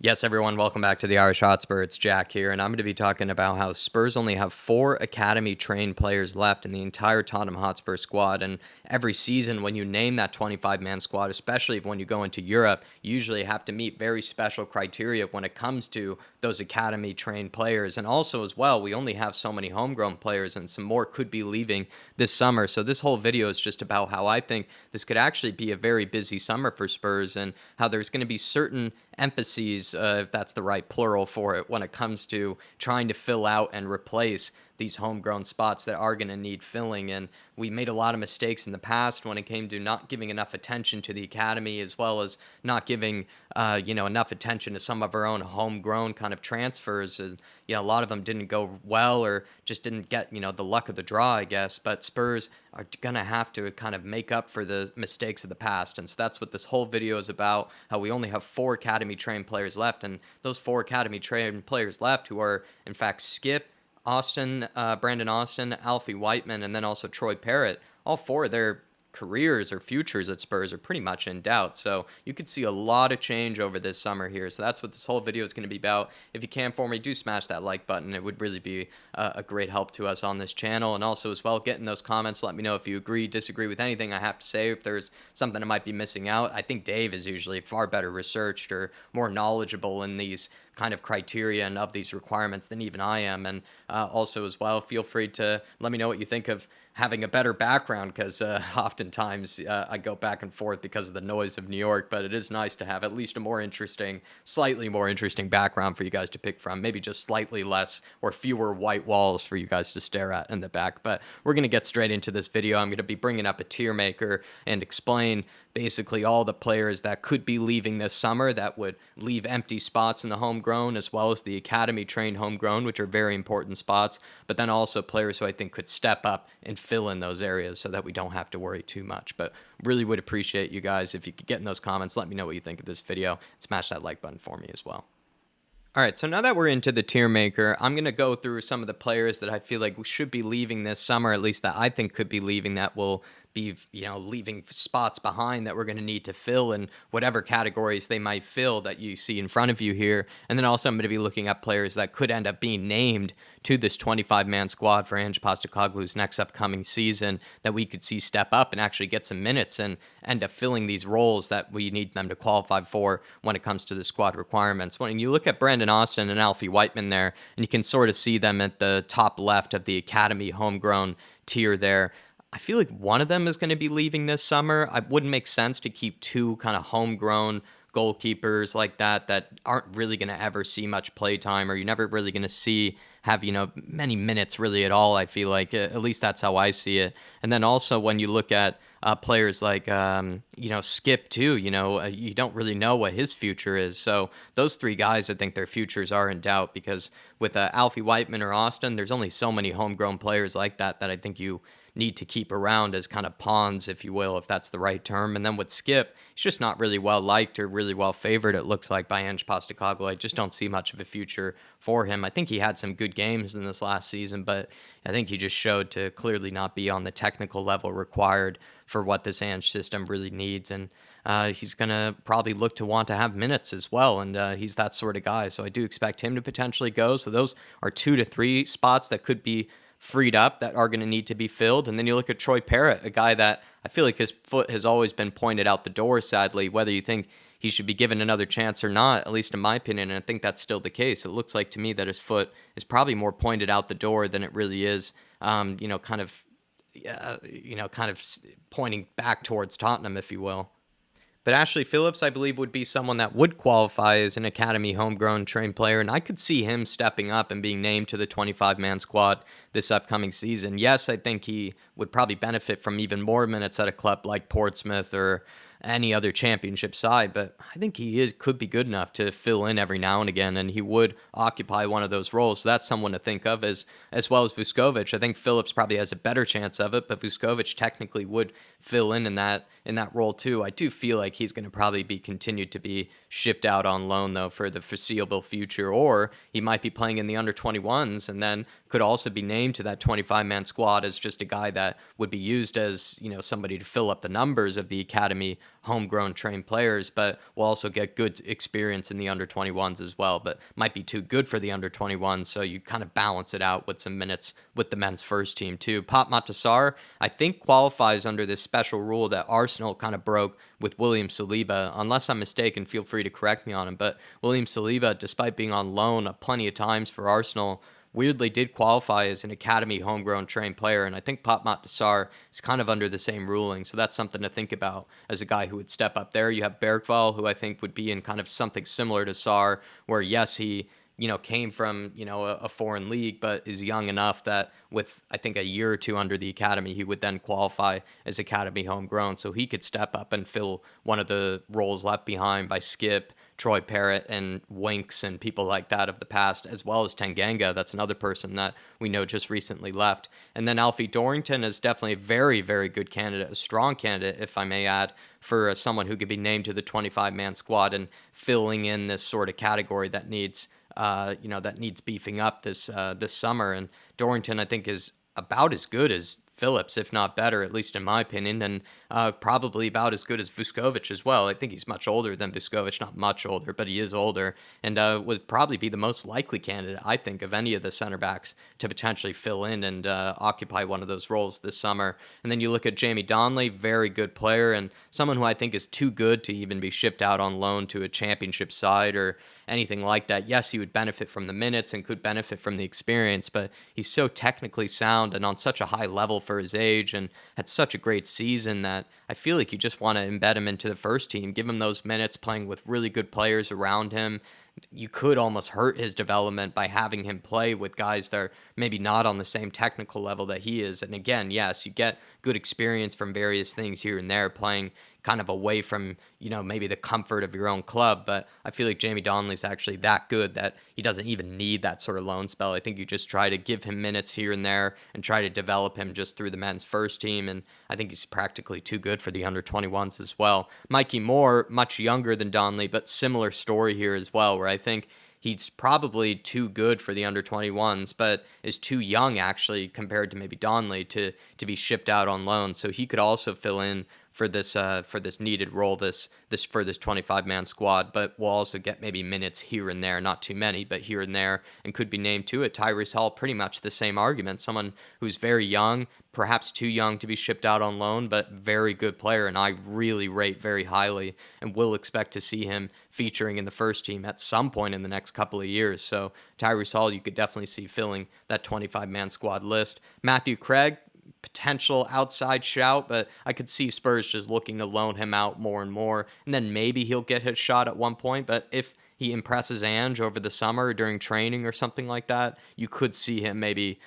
Yes, everyone, welcome back to the Irish Hotspur. It's Jack here, and I'm going to be talking about how Spurs only have 4 academy-trained players left in the entire Tottenham Hotspur squad. And every season, when you name that 25-man squad, especially when you go into Europe, you usually have to meet very special criteria when it comes to those academy-trained players. And also, as well, we only have so many homegrown players, and some more could be leaving this summer. So this whole video is just about how I think this could actually be a very busy summer for Spurs, and how there's going to be certain emphases, if that's the right plural for it, when it comes to trying to fill out and replace these homegrown spots that are going to need filling. And we made a lot of mistakes in the past when it came to not giving enough attention to the academy, as well as not giving enough attention to some of our own homegrown kind of transfers. And a lot of them didn't go well, or just didn't get the luck of the draw, I guess. But Spurs are gonna have to kind of make up for the mistakes of the past, and so that's what this whole video is about. How we only have 4 academy trained players left, and those 4 academy trained players left, who are in fact Skip, Brandon Austin, Alfie Whiteman, and then also Troy Parrott. All 4 of their careers or futures at Spurs are pretty much in doubt. So you could see a lot of change over this summer here. So that's what this whole video is going to be about. If you can for me, do smash that like button. It would really be a great help to us on this channel. And also as well, get in those comments. Let me know if you agree, disagree with anything I have to say. If there's something I might be missing out. I think Dave is usually far better researched or more knowledgeable in these kind of criteria and of these requirements than even I am. And also as well, feel free to let me know what you think of having a better background, because oftentimes I go back and forth because of the noise of New York, but it is nice to have at least a more interesting, slightly more interesting background for you guys to pick from. Maybe just slightly less or fewer white walls for you guys to stare at in the back. But we're going to get straight into this video. I'm going to be bringing up a tier maker and explain basically all the players that could be leaving this summer, that would leave empty spots in the homegrown, as well as the academy trained homegrown, which are very important spots, but then also players who I think could step up and fill in those areas so that we don't have to worry too much. But really would appreciate you guys if you could get in those comments, let me know what you think of this video, smash that like button for me as well. All right, so now that we're into the tier maker, I'm going to go through some of the players that I feel like we should be leaving this summer, at least that I think could be leaving, that will be, leaving spots behind that we're going to need to fill in whatever categories they might fill that you see in front of you here. And then also I'm going to be looking at players that could end up being named to this 25-man squad for Ange Postecoglou's next upcoming season, that we could see step up and actually get some minutes and end up filling these roles that we need them to qualify for when it comes to the squad requirements. When you look at Brandon Austin and Alfie Whiteman there, and you can sort of see them at the top left of the academy homegrown tier there, I feel like one of them is going to be leaving this summer. It wouldn't make sense to keep 2 kind of homegrown goalkeepers like that aren't really going to ever see much play time, or you're never really going to see have many minutes really at all. I feel like at least that's how I see it. And then also when you look at players like Skip too, you don't really know what his future is. So those 3 guys, I think their futures are in doubt, because with Alfie Whiteman or Austin, there's only so many homegrown players like that I think you need to keep around as kind of pawns, if you will, if that's the right term. And then with Skip, he's just not really well liked or really well favored, it looks like, by Ange Postecoglou. I just don't see much of a future for him. I think he had some good games in this last season, but I think he just showed to clearly not be on the technical level required for what this Ange system really needs. And he's going to probably look to want to have minutes as well, and he's that sort of guy. So I do expect him to potentially go. So those are 2 to 3 spots that could be freed up that are going to need to be filled. And then you look at Troy Parrott, a guy that I feel like his foot has always been pointed out the door, sadly, whether you think he should be given another chance or not, at least in my opinion, and I think that's still the case. It looks like to me that his foot is probably more pointed out the door than it really is, kind of pointing back towards Tottenham, if you will. But Ashley Phillips, I believe, would be someone that would qualify as an academy homegrown trained player, and I could see him stepping up and being named to the 25-man squad this upcoming season. Yes, I think he would probably benefit from even more minutes at a club like Portsmouth or any other championship side, but I think he could be good enough to fill in every now and again, and he would occupy one of those roles. So that's someone to think of, as well as Vuskovic. I think Phillips probably has a better chance of it, but Vuskovic technically would fill in that role too. I do feel like he's going to probably be continued to be shipped out on loan though for the foreseeable future, or he might be playing in the under 21s and then could also be named to that 25-man squad as just a guy that would be used as somebody to fill up the numbers of the academy homegrown trained players, but will also get good experience in the under 21s as well, but might be too good for the under 21s. So you kind of balance it out with some minutes with the men's first team too. Pop Matasar, I think, qualifies under this special rule that Arsenal kind of broke with William Saliba. Unless I'm mistaken, feel free to correct me on him. But William Saliba, despite being on loan plenty of times for Arsenal, weirdly did qualify as an academy homegrown trained player. And I think Pop Matasar is kind of under the same ruling. So that's something to think about as a guy who would step up there. You have Bergvall, who I think would be in kind of something similar to Sar, where yes, he came from, a foreign league, but is young enough that with, I think, a year or two under the academy, he would then qualify as academy homegrown. So he could step up and fill one of the roles left behind by Skip, Troy Parrott, and Winks and people like that of the past, as well as Tanganga. That's another person that we know just recently left. And then Alfie Dorrington is definitely a very, very good candidate, a strong candidate, if I may add, for someone who could be named to the 25-man squad and filling in this sort of category that needs that needs beefing up this summer. And Dorrington, I think, is about as good as Phillips, if not better, at least in my opinion, and probably about as good as Vuskovic as well. I think he's much older than Vuskovic, not much older, but he is older, and would probably be the most likely candidate, I think, of any of the center backs to potentially fill in and occupy one of those roles this summer. And then you look at Jamie Donnelly, very good player, and someone who I think is too good to even be shipped out on loan to a championship side or anything like that. Yes, he would benefit from the minutes and could benefit from the experience, but he's so technically sound and on such a high level for his age and had such a great season that I feel like you just want to embed him into the first team, give him those minutes playing with really good players around him. You could almost hurt his development by having him play with guys that are maybe not on the same technical level that he is. And again, yes, you get good experience from various things here and there, playing kind of away from, maybe the comfort of your own club. But I feel like Jamie Donnelly's actually that good that he doesn't even need that sort of loan spell. I think you just try to give him minutes here and there and try to develop him just through the men's first team. And I think he's practically too good for the under 21s as well. Mikey Moore, much younger than Donnelly, but similar story here as well, where I think he's probably too good for the under 21s, but is too young actually compared to maybe Donnelly to be shipped out on loan. So he could also fill in for this needed role this 25-man squad, but will also get maybe minutes here and there, not too many, but here and there, and could be named to it. Tyrese Hall, pretty much the same argument. Someone who's very young, perhaps too young to be shipped out on loan, but very good player, and I really rate very highly and will expect to see him featuring in the first team at some point in the next couple of years. So Tyrese Hall, you could definitely see filling that 25-man squad list. Matthew Craig, potential outside shout, but I could see Spurs just looking to loan him out more and more, and then maybe he'll get his shot at one point. But if he impresses Ange over the summer during training or something like that, you could see him maybe,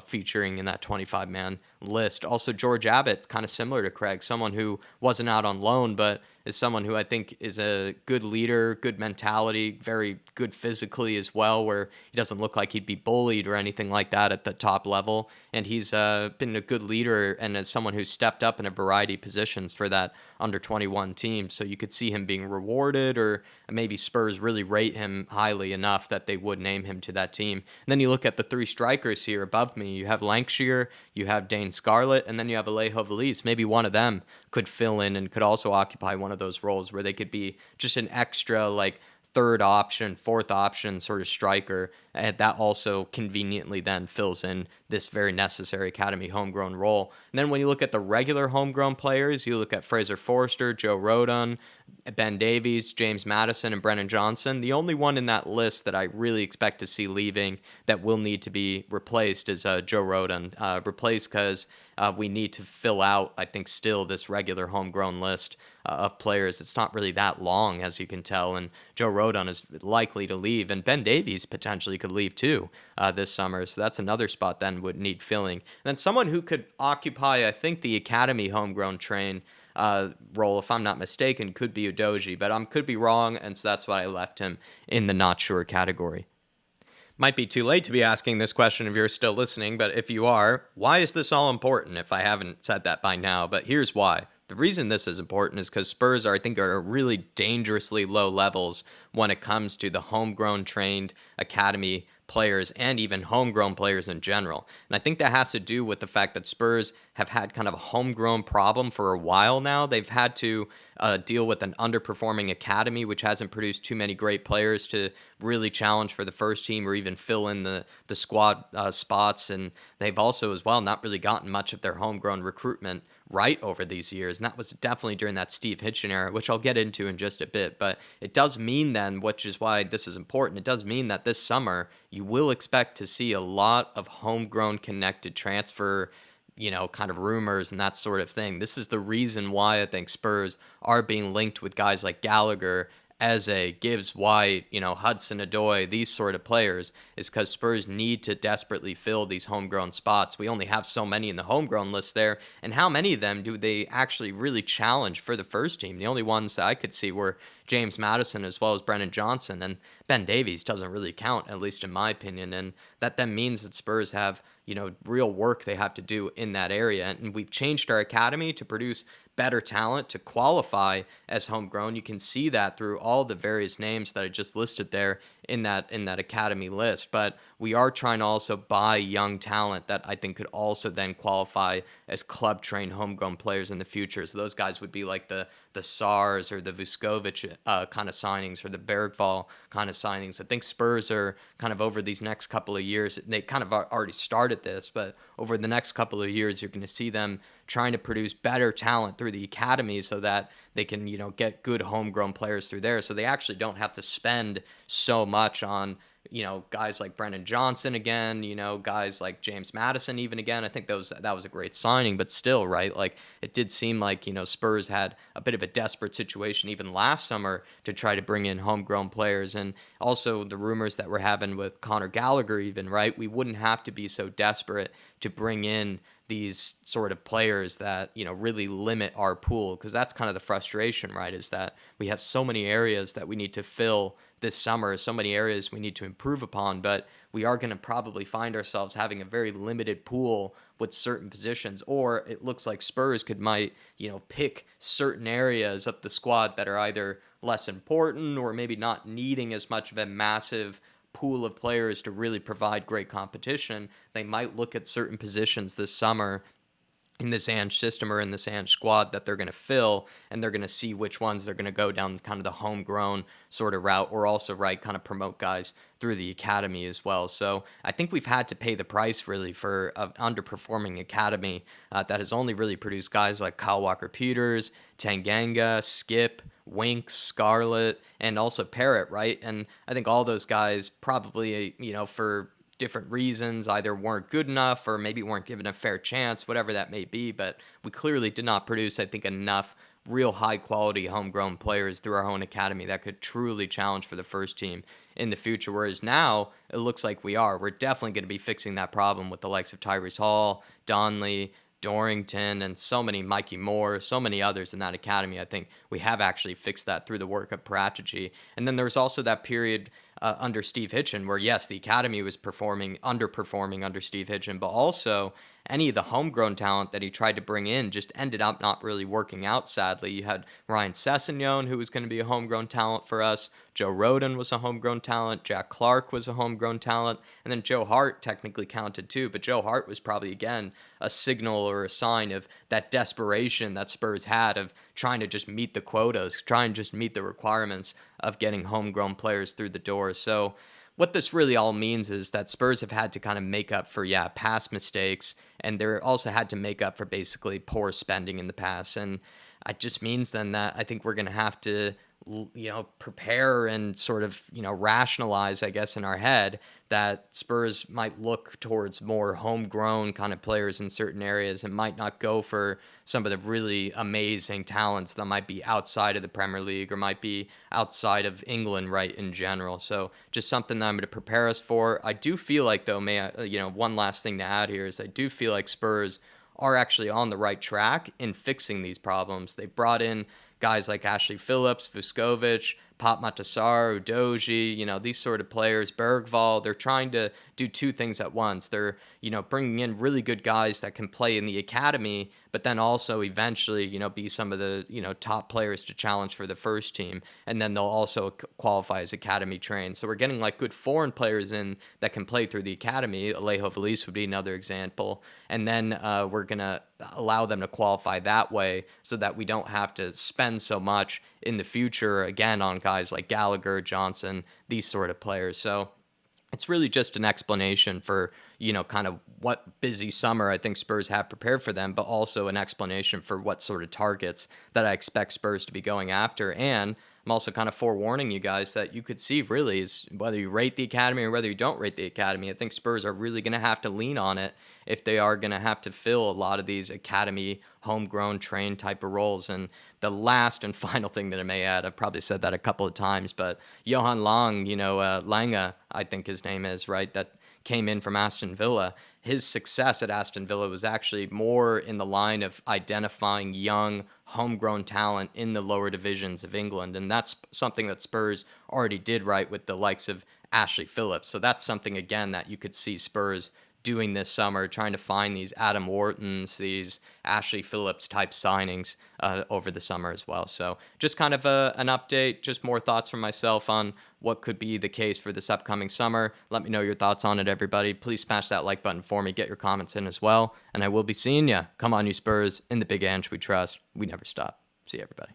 featuring in that 25-man list. Also, George Abbott, kind of similar to Craig, someone who wasn't out on loan, but is someone who I think is a good leader, good mentality, very good physically as well, where he doesn't look like he'd be bullied or anything like that at the top level. And he's been a good leader and as someone who's stepped up in a variety of positions for that under 21 team. So you could see him being rewarded, or maybe Spurs really rate him highly enough that they would name him to that team. And then you look at the three strikers here above me. You have Lancashire, you have Dane Scarlett, and then you have Alejo Valise. Maybe one of them could fill in and could also occupy one of those roles where they could be just an extra third option, fourth option sort of striker. And that also conveniently then fills in this very necessary academy homegrown role. And then when you look at the regular homegrown players, you look at Fraser Forster, Joe Rodon, Ben Davies, James Madison, and Brennan Johnson. The only one in that list that I really expect to see leaving that will need to be replaced is Joe Rodon. Replaced because we need to fill out, I think, still this regular homegrown list of players. It's not really that long, as you can tell, and Joe Rodon is likely to leave, and Ben Davies potentially could leave too this summer, so that's another spot then would need filling. And then someone who could occupy, I think, the academy homegrown train role, if I'm not mistaken, could be Udoji, but I could be wrong, and so that's why I left him in the not sure category. Might be too late to be asking this question if you're still listening, but if you are, why is this all important if I haven't said that by now? But here's why. The reason this is important is because Spurs are, I think, are really dangerously low levels when it comes to the homegrown trained academy players and even homegrown players in general. And I think that has to do with the fact that Spurs have had kind of a homegrown problem for a while now. They've had to deal with an underperforming academy, which hasn't produced too many great players to really challenge for the first team or even fill in the squad spots. And they've also, as well, not really gotten much of their homegrown recruitment right over these years. And that was definitely during that Steve Hitchen era, which I'll get into in just a bit. But it does mean then, which is why this is important, it does mean that this summer you will expect to see a lot of homegrown connected transfer, kind of rumors and that sort of thing. This is the reason why I think Spurs are being linked with guys like Gallagher, Eze, Gibbs, White, Hudson Odoi, these sort of players, is because Spurs need to desperately fill these homegrown spots. We only have so many in the homegrown list there, and how many of them do they actually really challenge for the first team? The only ones that I could see were James Madison as well as Brennan Johnson, and Ben Davies doesn't really count, at least in my opinion, and that then means that Spurs have real work they have to do in that area. And we've changed our academy to produce better talent to qualify as homegrown. You can see that through all the various names that I just listed there in that academy list. But we are trying to also buy young talent that I think could also then qualify as club trained homegrown players in the future. So those guys would be like the SARS or the Vuskovic kind of signings or the Bergval kind of signings. I think Spurs are kind of over these next couple of years. They kind of already started this, but over the next couple of years, you're going to see them trying to produce better talent through the academy so that they can, get good homegrown players through there. So they actually don't have to spend so much on, guys like Brennan Johnson again, guys like James Madison even again. I think that was a great signing, but still, right? Like it did seem like, Spurs had a bit of a desperate situation even last summer to try to bring in homegrown players. And also the rumors that we're having with Conor Gallagher even, right? We wouldn't have to be so desperate to bring in these sort of players that really limit our pool, because that's kind of the frustration, right, is that we have so many areas that we need to fill this summer, so many areas we need to improve upon, but we are going to probably find ourselves having a very limited pool with certain positions. Or it looks like Spurs might pick certain areas of the squad that are either less important or maybe not needing as much of a massive pool of players to really provide great competition. They might look at certain positions this summer in this Ange system or in this Ange squad that they're going to fill, and they're going to see which ones they're going to go down kind of the homegrown sort of route, or also, right, kind of promote guys through the academy as well. So I think we've had to pay the price really for an underperforming academy that has only really produced guys like Kyle Walker-Peters, Tanganga, Skip, Winks, Scarlett, and also Parrott, right? And I think all those guys probably, for different reasons, either weren't good enough or maybe weren't given a fair chance, whatever that may be. But we clearly did not produce, I think, enough real high quality homegrown players through our own academy that could truly challenge for the first team in the future. Whereas now it looks like we are. We're definitely going to be fixing that problem with the likes of Tyrese Hall, Donley, Dorrington, and so many, Mikey Moore, so many others in that academy. I think we have actually fixed that through the work of Parategy. And then there's also that period under Steve Hitchen where, yes, the academy was underperforming under Steve Hitchen, but also any of the homegrown talent that he tried to bring in just ended up not really working out, sadly. You had Ryan Sessegnon, who was going to be a homegrown talent for us. Joe Rodon was a homegrown talent. Jack Clark was a homegrown talent. And then Joe Hart technically counted too. But Joe Hart was probably, again, a signal or a sign of that desperation that Spurs had of trying to just meet the quotas, trying to just meet the requirements of getting homegrown players through the door. So what this really all means is that Spurs have had to kind of make up for, past mistakes, and they're also had to make up for basically poor spending in the past. And it just means then that I think we're going to have to, prepare and sort of, rationalize, I guess, in our head that Spurs might look towards more homegrown kind of players in certain areas and might not go for some of the really amazing talents that might be outside of the Premier League or might be outside of England, right, in general. So just something that I'm going to prepare us for. I do feel like, though, one last thing to add here is I do feel like Spurs are actually on the right track in fixing these problems. They brought in guys like Ashley Phillips, Vuskovic, Pop Matasar, Udoji, these sort of players, Bergval. They're trying to do two things at once. They're, bringing in really good guys that can play in the academy, but then also eventually, be some of the, top players to challenge for the first team. And then they'll also qualify as academy trained. So we're getting like good foreign players in that can play through the academy. Alejo Velez would be another example. And then we're going to allow them to qualify that way so that we don't have to spend so much in the future, again, on guys like Gallagher, Johnson, these sort of players. So it's really just an explanation for, kind of what busy summer I think Spurs have prepared for them, but also an explanation for what sort of targets that I expect Spurs to be going after. And I'm also kind of forewarning you guys that you could see really is whether you rate the academy or whether you don't rate the academy. I think Spurs are really going to have to lean on it if they are going to have to fill a lot of these academy, homegrown, trained type of roles. And the last and final thing that I may add, I've probably said that a couple of times, but Johan Lang, Lange, I think his name is, right, that came in from Aston Villa. His success at Aston Villa was actually more in the line of identifying young, homegrown talent in the lower divisions of England. And that's something that Spurs already did right with the likes of Ashley Phillips. So that's something, again, that you could see Spurs doing this summer, trying to find these Adam Whartons, these Ashley Phillips type signings over the summer as well. So just kind of an update, just more thoughts from myself on what could be the case for this upcoming summer. Let me know your thoughts on it, everybody. Please smash that like button for me. Get your comments in as well. And I will be seeing you. Come on, you Spurs. In the big Ange we trust. We never stop. See you, everybody.